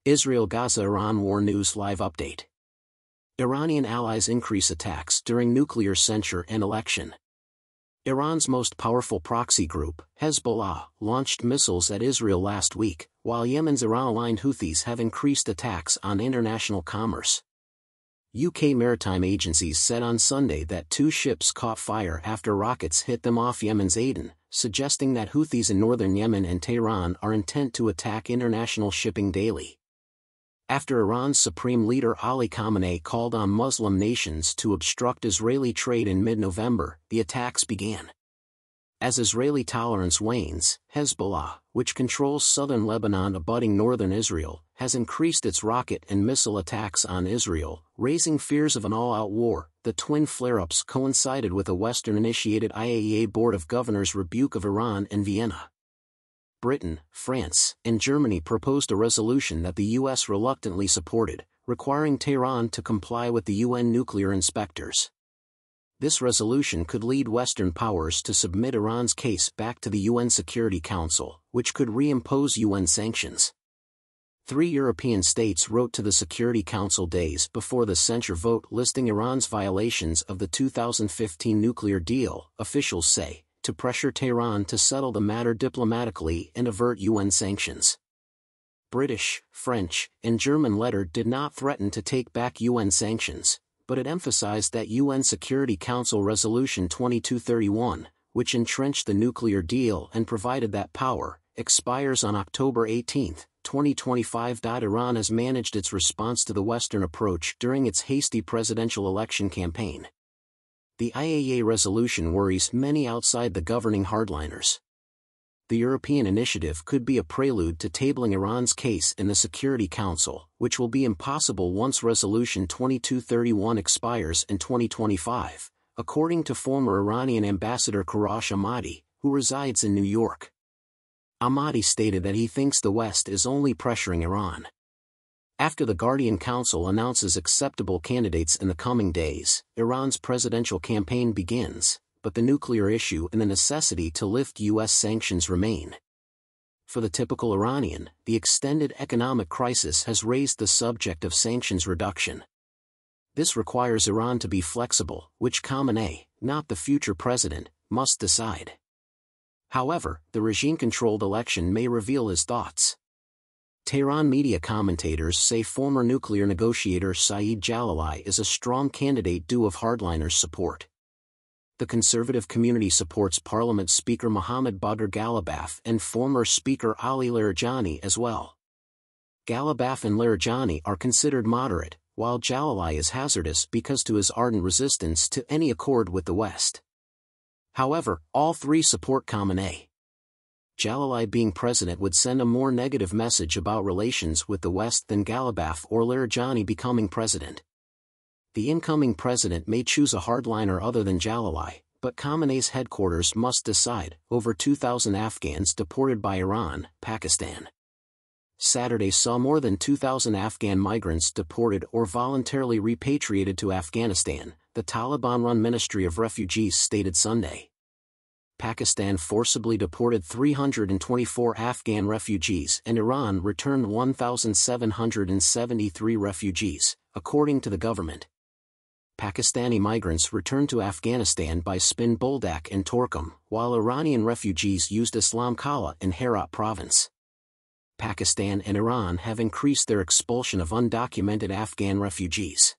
Israel-Gaza-Iran War News Live Update. Iranian allies increase attacks during nuclear censure and election. Iran's most powerful proxy group, Hezbollah, launched missiles at Israel last week, while Yemen's Iran-aligned Houthis have increased attacks on international commerce. UK maritime agencies said on Sunday that 2 ships caught fire after rockets hit them off Yemen's Aden, suggesting that Houthis in northern Yemen and Tehran are intent to attack international shipping daily. After Iran's supreme leader Ali Khamenei called on Muslim nations to obstruct Israeli trade in mid-November, the attacks began. As Israeli tolerance wanes, Hezbollah, which controls southern Lebanon abutting northern Israel, has increased its rocket and missile attacks on Israel, raising fears of an all-out war. The twin flare-ups coincided with a Western-initiated IAEA Board of Governors rebuke of Iran in Vienna. Britain, France, and Germany proposed a resolution that the U.S. reluctantly supported, requiring Tehran to comply with the UN nuclear inspectors. This resolution could lead Western powers to submit Iran's case back to the UN Security Council, which could reimpose UN sanctions. 3 European states wrote to the Security Council days before the censure vote listing Iran's violations of the 2015 nuclear deal, officials say, to pressure Tehran to settle the matter diplomatically and avert UN sanctions. British, French, and German letter did not threaten to take back UN sanctions, but it emphasized that UN Security Council Resolution 2231, which entrenched the nuclear deal and provided that power, expires on October 18, 2025. Iran has managed its response to the Western approach during its hasty presidential election campaign. The IAEA resolution worries many outside the governing hardliners. The European initiative could be a prelude to tabling Iran's case in the Security Council, which will be impossible once Resolution 2231 expires in 2025, according to former Iranian Ambassador Karash Ahmadi, who resides in New York. Ahmadi stated that he thinks the West is only pressuring Iran. After the Guardian Council announces acceptable candidates in the coming days, Iran's presidential campaign begins, but the nuclear issue and the necessity to lift U.S. sanctions remain. For the typical Iranian, the extended economic crisis has raised the subject of sanctions reduction. This requires Iran to be flexible, which Khamenei, not the future president, must decide. However, the regime-controlled election may reveal his thoughts. Tehran media commentators say former nuclear negotiator Saeed Jalali is a strong candidate due of hardliners' support. The conservative community supports Parliament Speaker Mohammad Badr Ghalibaf and former Speaker Ali Larijani as well. Ghalibaf and Larijani are considered moderate, while Jalali is hazardous because to his ardent resistance to any accord with the West. However, all 3 support Khamenei. Jalali being president would send a more negative message about relations with the West than Ghalibaf or Larijani becoming president. The incoming president may choose a hardliner other than Jalali, but Khamenei's headquarters must decide. Over 2,000 Afghans deported by Iran, Pakistan. Saturday saw more than 2,000 Afghan migrants deported or voluntarily repatriated to Afghanistan, the Taliban-run Ministry of Refugees stated Sunday. Pakistan forcibly deported 324 Afghan refugees and Iran returned 1,773 refugees, according to the government. Pakistani migrants returned to Afghanistan by Spin Boldak and Torkham, while Iranian refugees used Islam Kala in Herat province. Pakistan and Iran have increased their expulsion of undocumented Afghan refugees.